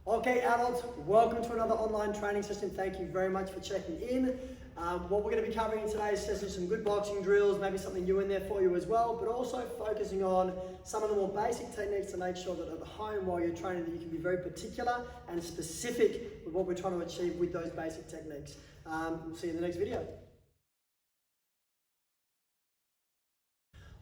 Okay, adults, welcome to another online training session. Thank you very much for checking in. What we're going to be covering in today's session is some good boxing drills, maybe something new in there for you as well, but also focusing on some of the more basic techniques to make sure that at home while you're training that you can be very particular and specific with what we're trying to achieve with those basic techniques. We'll see you in the next video.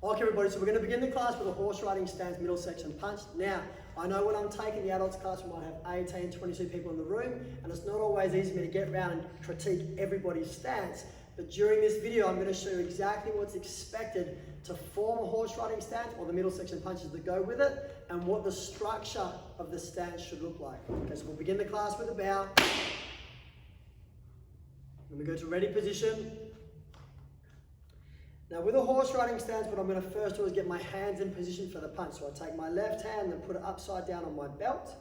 Okay everybody, so we're going to begin the class with a horse riding stance middle section punch. Now, I know when I'm taking the adults class we might have 18, 22 people in the room, and it's not always easy for me to get around and critique everybody's stance, but during this video I'm going to show you exactly what's expected to form a horse riding stance or the middle section punches that go with it, and what the structure of the stance should look like. Okay, so we'll begin the class with a bow. Then we go to ready position. Now with a horse riding stance, what I'm going to first do is get my hands in position for the punch. So I take my left hand and put it upside down on my belt,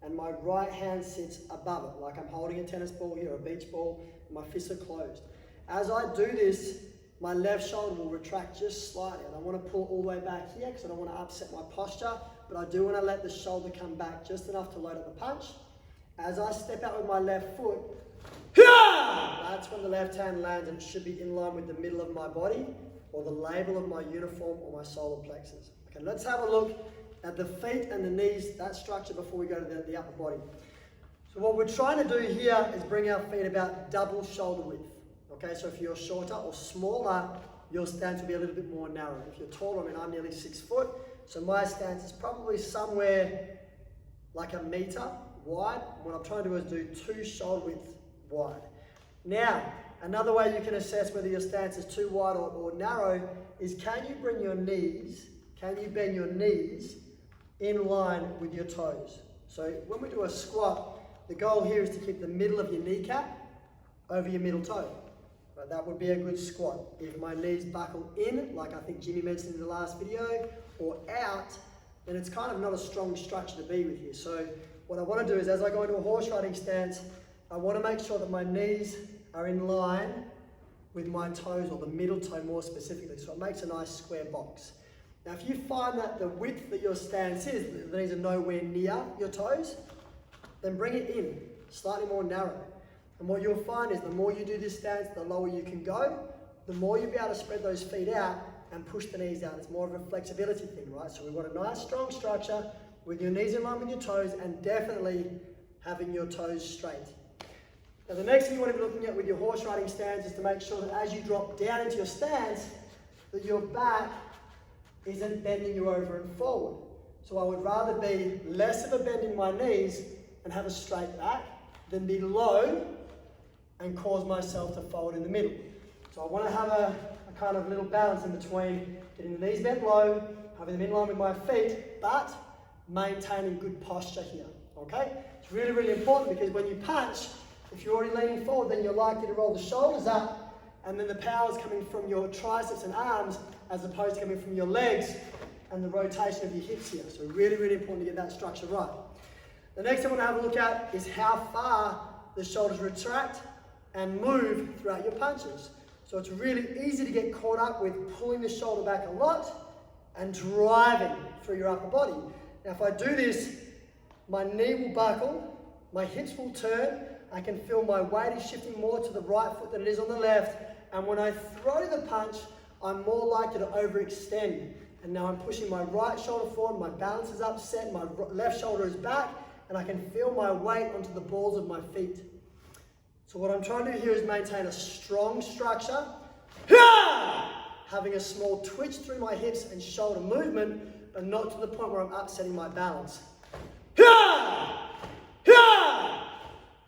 and my right hand sits above it, like I'm holding a tennis ball here, or a beach ball, and my fists are closed. As I do this, my left shoulder will retract just slightly. I don't want to pull all the way back here because I don't want to upset my posture, but I do want to let the shoulder come back just enough to load up the punch. As I step out with my left foot, that's when the left hand lands, and it should be in line with the middle of my body, or the label of my uniform or my solar plexus. Okay, let's have a look at the feet and the knees, that structure, before we go to the upper body. So what we're trying to do here is bring our feet about double shoulder width. Okay, so if you're shorter or smaller, your stance will be a little bit more narrow. If you're taller, I mean, I'm nearly 6 foot, so my stance is probably somewhere like a meter wide. What I'm trying to do is do 2 shoulder width wide. Now, another way you can assess whether your stance is too wide or narrow is, can you bring your knees, can you bend your knees in line with your toes? So when we do a squat, the goal here is to keep the middle of your kneecap over your middle toe. Right, that would be a good squat. If my knees buckle in, like I think Jimmy mentioned in the last video, or out, then it's kind of not a strong structure to be with here. So what I want to do is, as I go into a horse riding stance, I want to make sure that my knees are in line with my toes, or the middle toe more specifically, so it makes a nice square box. Now if you find that the width that your stance is, the knees are nowhere near your toes, then bring it in, slightly more narrow. And what you'll find is the more you do this stance, the lower you can go, the more you'll be able to spread those feet out and push the knees out. It's more of a flexibility thing, right? So we want a nice strong structure with your knees in line with your toes, and definitely having your toes straight. Now the next thing you want to be looking at with your horse riding stance is to make sure that as you drop down into your stance, that your back isn't bending you over and forward. So I would rather be less of a bend in my knees and have a straight back than be low and cause myself to fold in the middle. So I want to have a kind of little balance in between getting the knees bent low, having them in line with my feet, but maintaining good posture here, okay? It's really, really important, because when you punch, if you're already leaning forward, then you're likely to roll the shoulders up, and then the power is coming from your triceps and arms as opposed to coming from your legs and the rotation of your hips here. So really, really important to get that structure right. The next thing I want to have a look at is how far the shoulders retract and move throughout your punches. So it's really easy to get caught up with pulling the shoulder back a lot and driving through your upper body. Now if I do this, my knee will buckle, my hips will turn, I can feel my weight is shifting more to the right foot than it is on the left, and when I throw the punch, I'm more likely to overextend. And now I'm pushing my right shoulder forward, my balance is upset, my left shoulder is back, and I can feel my weight onto the balls of my feet. So what I'm trying to do here is maintain a strong structure, having a small twitch through my hips and shoulder movement, but not to the point where I'm upsetting my balance.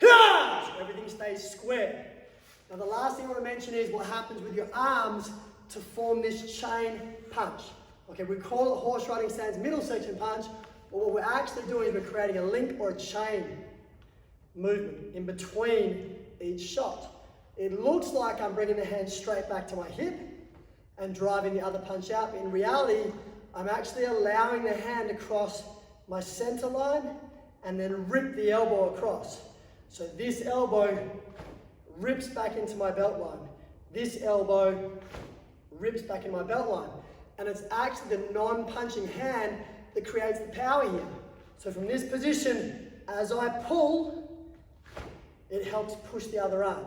So everything stays square. Now the last thing I want to mention is what happens with your arms to form this chain punch. Okay, we call it horse riding stance middle section punch, but what we're actually doing is we're creating a link or a chain movement in between each shot. It looks like I'm bringing the hand straight back to my hip and driving the other punch out, but in reality, I'm actually allowing the hand to cross my center line and then rip the elbow across. So this elbow rips back into my belt line. This elbow rips back in my belt line. And it's actually the non-punching hand that creates the power here. So from this position, As I pull, it helps push the other arm.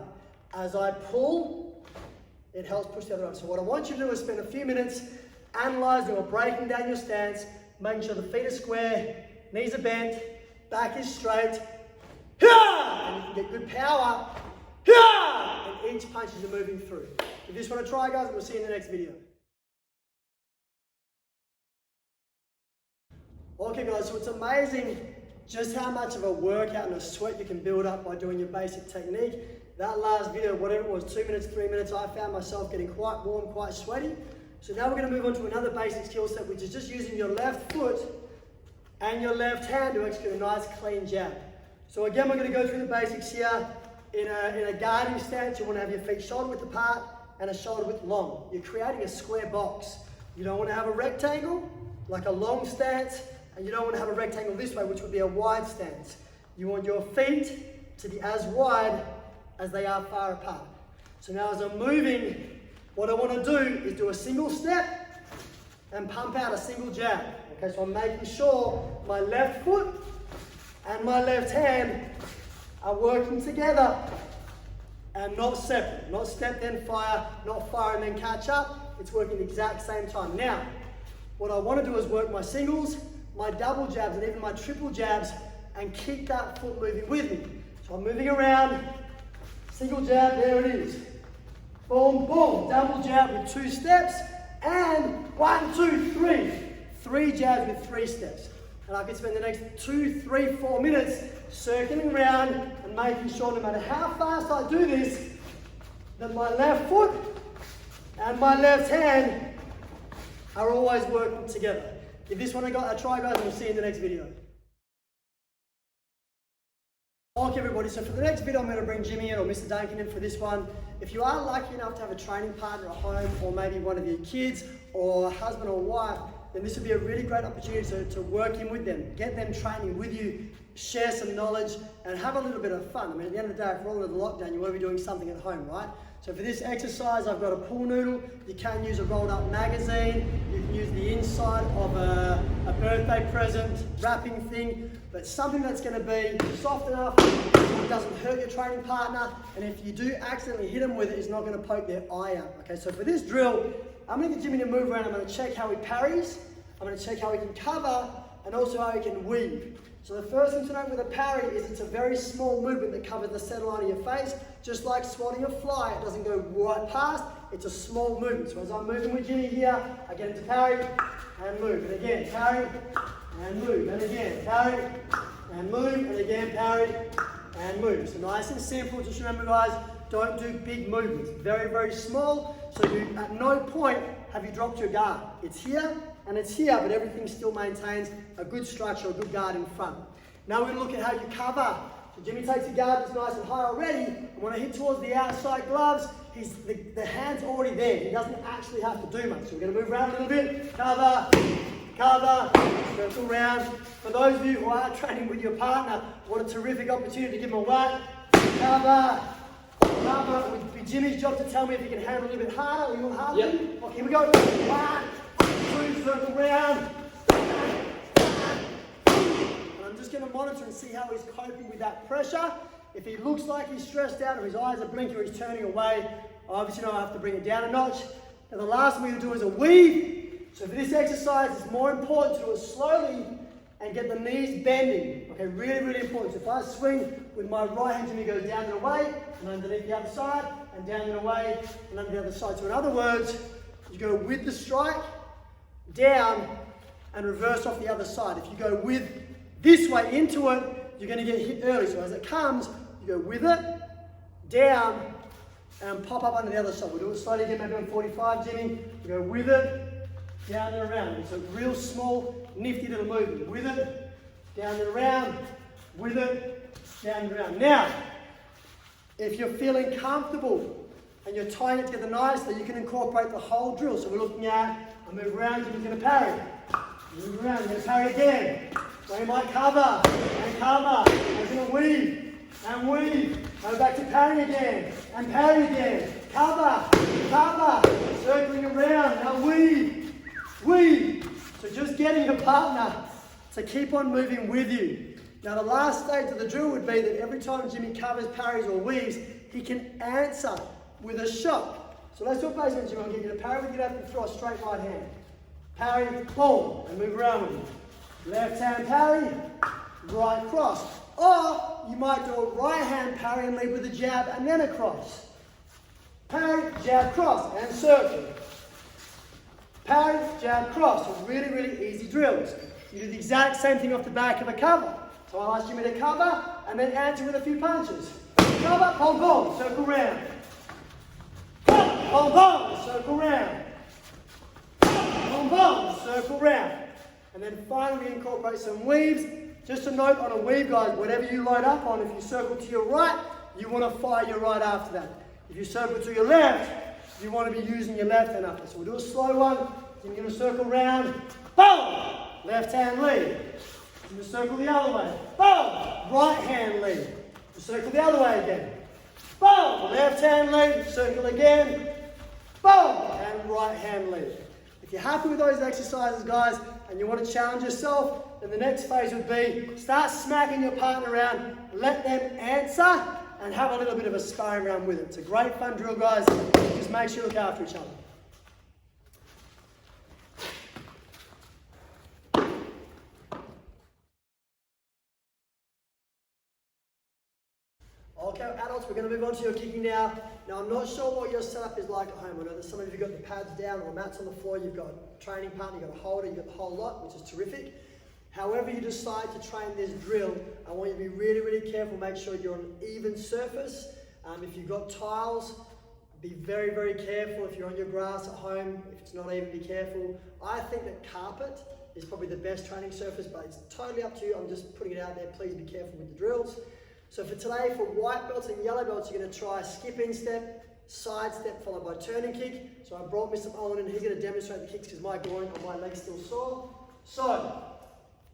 As I pull, it helps push the other arm. So what I want you to do is spend a few minutes analysing or breaking down your stance, making sure the feet are square, knees are bent, back is straight, and you can get good power, and each punch is moving through. If you just want to try, guys, we'll see you in the next video. Okay, guys, so it's amazing just how much of a workout and a sweat you can build up by doing your basic technique. That last video, whatever it was, 2 minutes, 3 minutes, I found myself getting quite warm, quite sweaty. So now we're going to move on to another basic skill set, which is just using your left foot and your left hand to execute a nice clean jab. So again, we're going to go through the basics here. In a guarding stance, you want to have your feet shoulder width apart and a shoulder width long. You're creating a square box. You don't want to have a rectangle, like a long stance, and you don't want to have a rectangle this way, which would be a wide stance. You want your feet to be as wide as they are far apart. So now as I'm moving, what I want to do is do a single step and pump out a single jab. Okay, so I'm making sure my left foot and my left hand are working together and not separate. Not step then fire, not fire and then catch up. It's working the exact same time. Now, what I want to do is work my singles, my double jabs, and even my triple jabs, and keep that foot moving with me. So I'm moving around, single jab, there it is. Boom, boom, double jab with 2 steps, and 1, 2, 3. 3 jabs with 3 steps. And I can spend the next 2, 3, 4 minutes circling around and making sure no matter how fast I do this, that my left foot and my left hand are always working together. Give this one a try, guys, and we'll see you in the next video. Okay, everybody, so for the next video, I'm going to bring Jimmy in or Mr. Duncan in for this one. If you are lucky enough to have a training partner at home, or maybe one of your kids, or husband or wife, then this would be a really great opportunity to work in with them, get them training with you, share some knowledge, and have a little bit of fun. I mean, at the end of the day, if we're all in the lockdown, you want to be doing something at home, right? So for this exercise, I've got a pool noodle. You can use a rolled up magazine. You can use the inside of a birthday present wrapping thing, but something that's going to be soft enough so it doesn't hurt your training partner, and if you do accidentally hit them with it, it's not going to poke their eye out. Okay, so for this drill, I'm going to get Jimmy to move around. I'm going to check how he parries. I'm going to check how he can cover and also how he can weave. So the first thing to note with a parry is it's a very small movement that covers the center line of your face. Just like swatting a fly, it doesn't go right past, it's a small movement. So as I'm moving with Jimmy here, I get into parry and move. And again, parry and move. And again, parry and move. And again, parry and move. So nice and simple. Just remember, guys, don't do big movements. Very, very small. So you, at no point have you dropped your guard. It's here and it's here, but everything still maintains a good structure, a good guard in front. Now we're going to look at how you cover. So Jimmy takes a guard that's nice and high already, and when I hit towards the outside gloves, the hand's already there. He doesn't actually have to do much. So we're going to move around a little bit. Cover, cover, circle round. For those of you who are training with your partner, what a terrific opportunity to give them a whack. Cover, cover. It would be Jimmy's job to tell me if he can handle a little bit harder or you want harder. Yep. Okay, here we go. 1, 2, circle round. I'm just going to monitor and see how he's coping with that pressure. If he looks like he's stressed out or his eyes are blinking or he's turning away, I obviously know I have to bring it down a notch. And the last thing we're going to do is a weave. So for this exercise, it's more important to do it slowly and get the knees bending. Okay, really, really important. So if I swing with my right hand, Jimmy goes down and away, and underneath the other side, and down and away, and under the other side. So in other words, you go with the strike, down, and reverse off the other side. If you go with this way into it, you're going to get hit early. So as it comes, you go with it, down, and pop up under the other side. We'll do it slowly again, maybe on 45, Jimmy. You go with it, down and around. It's a real small, nifty little movement. With it, down and around, with it, down and around. Now, if you're feeling comfortable and you're tying it together nicely, you can incorporate the whole drill. So we're looking at, I move around, Jimmy's going to parry. Move around, you're going to parry again. So you might cover, and cover, and you're going to weave, and weave. Go back to parry again, and parry again. Cover, cover, circling around, now weave, weave. So just getting your partner to keep on moving with you Now the last stage of the drill would be that every time Jimmy covers, parries or weaves, he can answer with a shot. So let's do it basically, Jimmy. I'll get you to parry with your left and throw a straight right hand. Parry, boom, and move around with you. Left hand parry, right cross. Or you might do a right hand parry and lead with a jab and then a cross. Parry, jab, cross, and circle. Parry, jab, cross. So really, really easy drills. You do the exact same thing off the back of a cover. So I'll ask Jimmy to cover and then answer with a few punches. Cover, boom, boom, circle round. Cover, boom, boom, circle round. Boom, boom, circle round. And then finally incorporate some weaves. Just a note on a weave, guys, whatever you load up on, if you circle to your right, you want to fire your right after that. If you circle to your left, you want to be using your left hand after. So we'll do a slow one. Then you're going to circle round. Boom! Left hand lead. You're going to circle the other way. Boom! Right hand lead. You circle the other way again. Boom! Left hand lead. Circle again. Boom! And right hand lead. If you're happy with those exercises, guys, and you want to challenge yourself, then the next phase would be start smacking your partner around, let them answer, and have a little bit of a sparring round with it. It's a great fun drill, guys. Just make sure you look after each other. Okay, adults, we're going to move on to your kicking now. Now, I'm not sure what your setup is like at home. I know that some of you have got the pads down or mats on the floor. You've got a training partner, you've got a holder, you've got the whole lot, which is terrific. However you decide to train this drill, I want you to be really, really careful. Make sure you're on an even surface. If you've got tiles, be very, very careful. If you're on your grass at home, if it's not even, be careful. I think that carpet is probably the best training surface, but it's totally up to you. I'm just putting it out there. Please be careful with the drills. So for today, for white belts and yellow belts, you're going to try skip instep, side step followed by turning kick. So I brought Mr. Owen in. He's going to demonstrate the kicks because my groin or my leg's still sore. So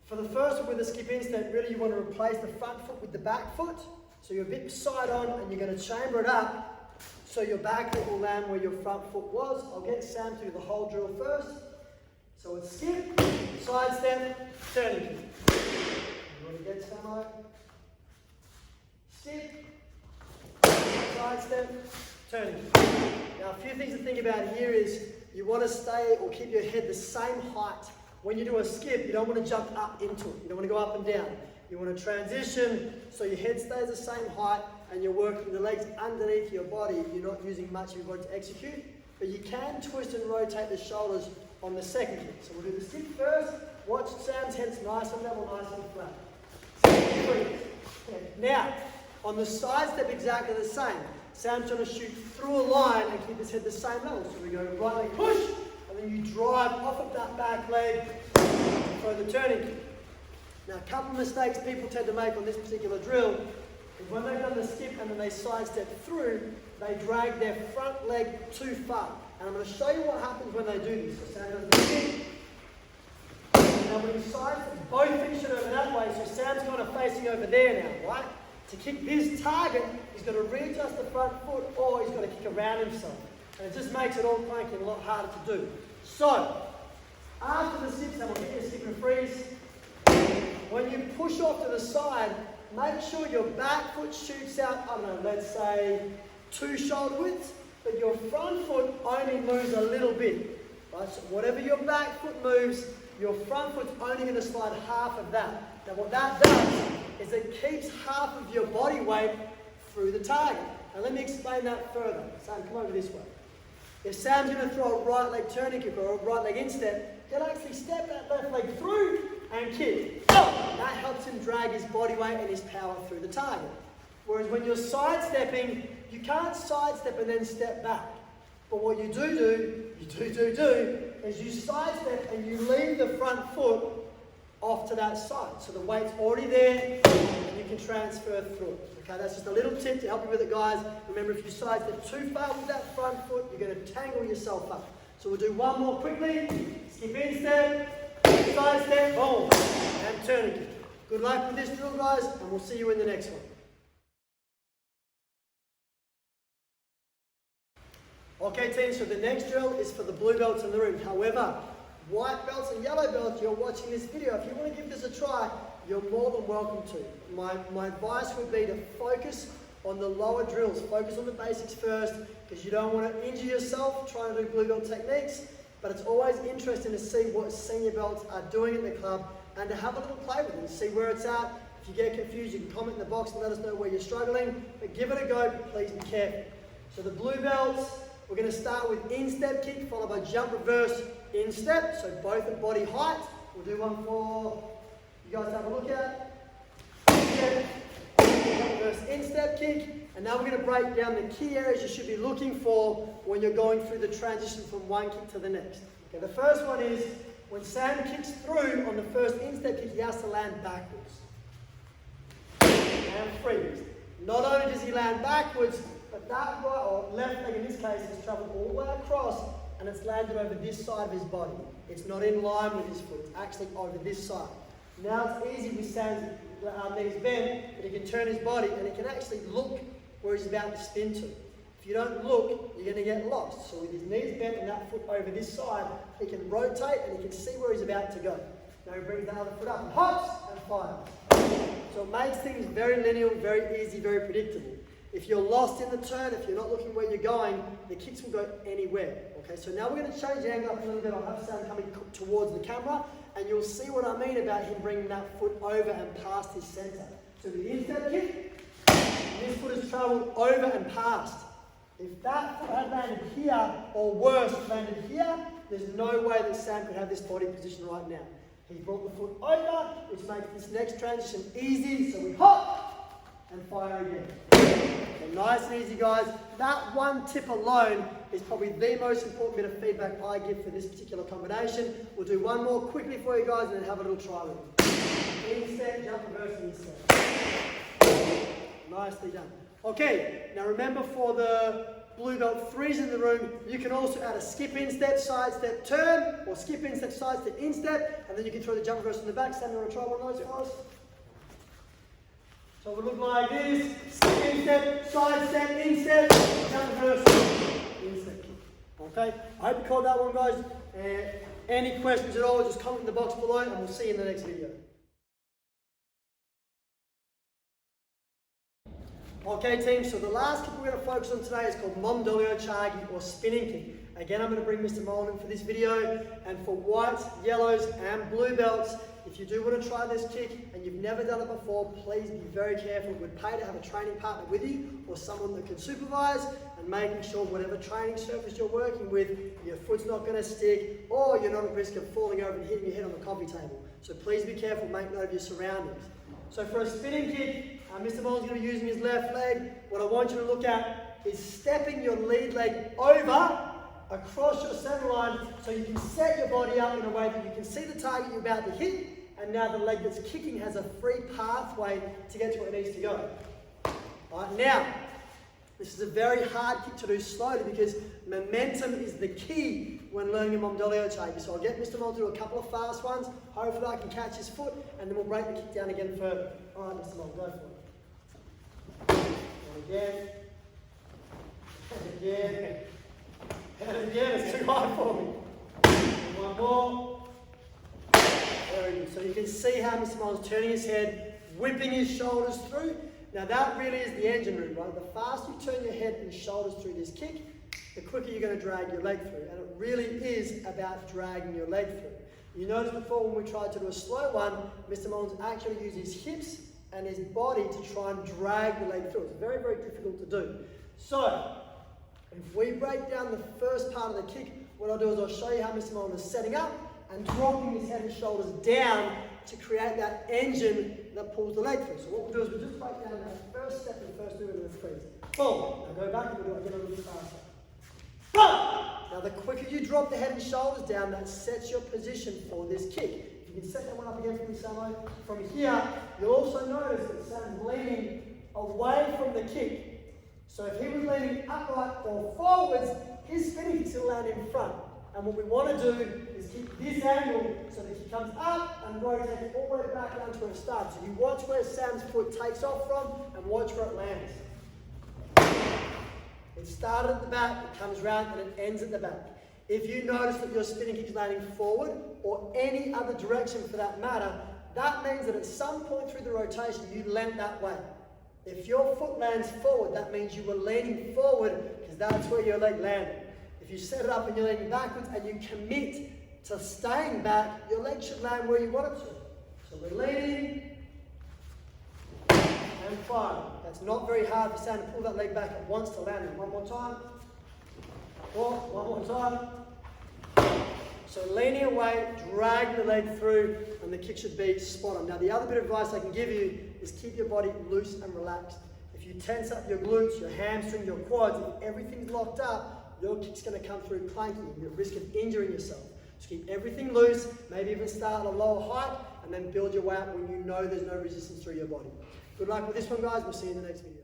for the first one with the skip instep, really you want to replace the front foot with the back foot. So you're a bit side on and you're going to chamber it up so your back foot will land where your front foot was. I'll get Sam to do the whole drill first. So it's skip, side step, turning kick. You want to get Sam out? Skip, side step, turning kick. Now a few things to think about here is you want to stay or keep your head the same height. When you do a skip, you don't want to jump up into it. You don't want to go up and down. You want to transition so your head stays the same height and you're working the legs underneath your body. You're not using much of your body to execute, but you can twist and rotate the shoulders on the second kick. So we'll do the skip first. Watch Sam's head's nice and level, nice and flat. Now, on the side step, exactly the same. Sam's trying to shoot through a line and keep his head the same level. So we go right leg push, and then you drive off of that back leg for the turning kick. Now, a couple of mistakes people tend to make on this particular drill is when they've done the skip and then they sidestep through, they drag their front leg too far. And I'm going to show you what happens when they do this. So Sam does the skip. Now when you sidestep, both feet should over that way, so Sam's kind of facing over there now, right? To kick this target, he's got to readjust the front foot or he's got to kick around himself. And it just makes it all planking a lot harder to do. So, after the skip, Sam will hit your skip and freeze. When you push off to the side, make sure your back foot shoots out, I don't know, let's say 2 shoulder widths, but your front foot only moves a little bit. Right? So whatever your back foot moves, your front foot's only going to slide half of that. Now what that does is it keeps half of your body weight through the target. Now let me explain that further. Sam, come over this way. If Sam's going to throw a right leg turning kick or a right leg instep, he'll actually step that left leg through and kick. That helps him drag his body weight and his power through the target. Whereas when you're sidestepping, you can't sidestep and then step back. But what you do is you sidestep and you leave the front foot off to that side. So the weight's already there and you can transfer through it. Okay, that's just a little tip to help you with it, guys. Remember, if you sidestep too far with that front foot, you're going to tangle yourself up. So we'll do one more quickly. Skip instep, side step, boom, and turning kick. Good luck with this drill, guys, and we'll see you in the next one. Okay, team, so the next drill is for the blue belts in the room. However, white belts and yellow belts, you're watching this video. If you want to give this a try, you're more than welcome to. My advice would be to focus on the lower drills. Focus on the basics first, because you don't want to injure yourself trying to do blue belt techniques, but it's always interesting to see what senior belts are doing at the club and to have a little play with them, see where it's at. If you get confused, you can comment in the box and let us know where you're struggling, but give it a go, but please be careful. So the blue belts, we're going to start with instep kick, followed by jump reverse instep, so both at body height. We'll do one for you guys to have a look at. Instep, jump reverse instep kick, and now we're going to break down the key areas you should be looking for when you're going through the transition from one kick to the next. Okay, the first one is when Sam kicks through on the first instep kick, he has to land backwards. And freeze. Not only does he land backwards, but that right or left leg in this case has travelled all the way across and it's landed over this side of his body. It's not in line with his foot, it's actually over this side. Now it's easy with Sam's knees bent, but he can turn his body and he can actually look where he's about to spin to. If you don't look, you're going to get lost. So with his knees bent and that foot over this side, he can rotate and he can see where he's about to go. Now he brings the other foot up and hops and fires. So it makes things very linear, very easy, very predictable. If you're lost in the turn, if you're not looking where you're going, the kicks will go anywhere. Okay, so now we're going to change the angle up a little bit. I'll have Sam coming towards the camera, and you'll see what I mean about him bringing that foot over and past his centre. So with the instep kick, this foot has travelled over and past. If that foot had landed here, or worse, landed here, there's no way that Sam could have this body position right now. He brought the foot over, which makes this next transition easy, so we hop and fire again. Okay, nice and easy, guys. That one tip alone is probably the most important bit of feedback I give for this particular combination. We'll do one more quickly for you guys and then have a little try with it. Instep, jump, reverse, instep. Nicely done. Okay, now remember for the blue belt 3s in the room, you can also add a skip instep, side step, turn, or skip instep, side step, instep, and then you can throw the jump reverse in the back. Sam, you want to try one of those for us? So it would look like this: skip instep, side step, instep, jump reverse, instep kick. Okay, I hope you caught that one, guys. Any questions at all, just comment in the box below, and we'll see you in the next video. Okay team, so the last kick we're going to focus on today is called Momdolio Chagi, or spinning kick. Again, I'm going to bring Mr. Molden for this video, and for whites, yellows and blue belts, if you do want to try this kick and you've never done it before, please be very careful. It would pay to have a training partner with you or someone that can supervise, and making sure whatever training surface you're working with, your foot's not going to stick or you're not at risk of falling over and hitting your head on the coffee table. So please be careful, make note of your surroundings. So for a spinning kick, Mr. Molden's going to be using his left leg. What I want you to look at is stepping your lead leg over across your center line so you can set your body up in a way that you can see the target you're about to hit, and now the leg that's kicking has a free pathway to get to where it needs to go. All right, now, this is a very hard kick to do slowly because momentum is the key when learning a Momdolio Chagi. So I'll get Mr. Molden to do a couple of fast ones. Hopefully I can catch his foot, and then we'll break the kick down again further. All right, Mr. Molden, go for it. And again. And again. And again, it's too hard for me. And one more. Very good. So you can see how Mr. Molden's turning his head, whipping his shoulders through. Now that really is the engine room, right? The faster you turn your head and shoulders through this kick, the quicker you're going to drag your leg through. And it really is about dragging your leg through. You noticed before when we tried to do a slow one, Mr. Molden's actually used his hips and his body to try and drag the leg through. It's very, very difficult to do. So, if we break down the first part of the kick, what I'll do is I'll show you how Mr. Molden is setting up and dropping his head and shoulders down to create that engine that pulls the leg through. So what we'll do is we'll just break down that first step and first movement of the freeze. Boom. Now go back and we'll do it again a little bit faster. Boom. Now the quicker you drop the head and shoulders down, that sets your position for this kick. If you can set that one up again for me, Samo. From here, you'll also notice that Sam's leaning away from the kick. So if he was leaning upright or forwards, his spinning kick's going to land in front. And what we want to do is keep this angle so that he comes up and rotates all the way back down to where it starts. So you watch where Sam's foot takes off from and watch where it lands. It started at the back, it comes round, and it ends at the back. If you notice that your spinning kick is landing forward or any other direction for that matter, That means that at some point through the rotation, you leant that way. If your foot lands forward, that means you were leaning forward because that's where your leg landed. If you set it up and you're leaning backwards and you commit to staying back, your leg should land where you want it to. So we're leaning and firing. That's not very hard for Sam to pull that leg back at once to land it. One more time. One more time. So leaning away, drag the leg through, and the kick should be spot on. Now the other bit of advice I can give you is keep your body loose and relaxed. If you tense up your glutes, your hamstrings, your quads, if everything's locked up, your kick's going to come through clunky. You're at risk of injuring yourself. Just keep everything loose, maybe even start at a lower height, and then build your way up when you know there's no resistance through your body. Good luck with this one, guys. We'll see you in the next video.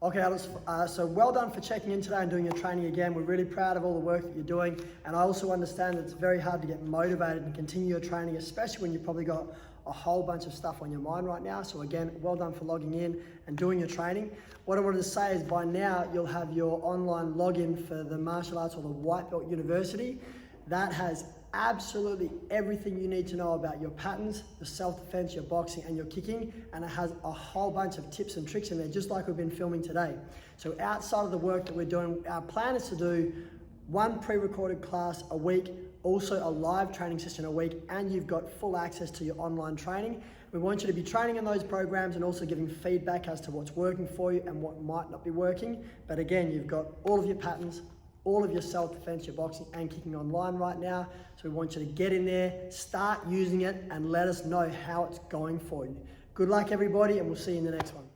Okay, adults, so well done for checking in today and doing your training again. We're really proud of all the work that you're doing, and I also understand that it's very hard to get motivated and continue your training, especially when you've probably got a whole bunch of stuff on your mind right now. So again, well done for logging in and doing your training. What I wanted to say is by now you'll have your online login for the martial arts or the White Belt University. That has absolutely everything you need to know about your patterns, your self-defense, your boxing and your kicking, and it has a whole bunch of tips and tricks in there, just like we've been filming today. So outside of the work that we're doing, our plan is to do one pre-recorded class a week, also a live training session a week, and you've got full access to your online training. We want you to be training in those programs and also giving feedback as to what's working for you and what might not be working. But again, you've got all of your patterns, all of your self-defense, your boxing and kicking online right now. So we want you to get in there, start using it, and let us know how it's going for you. Good luck, everybody, and we'll see you in the next one.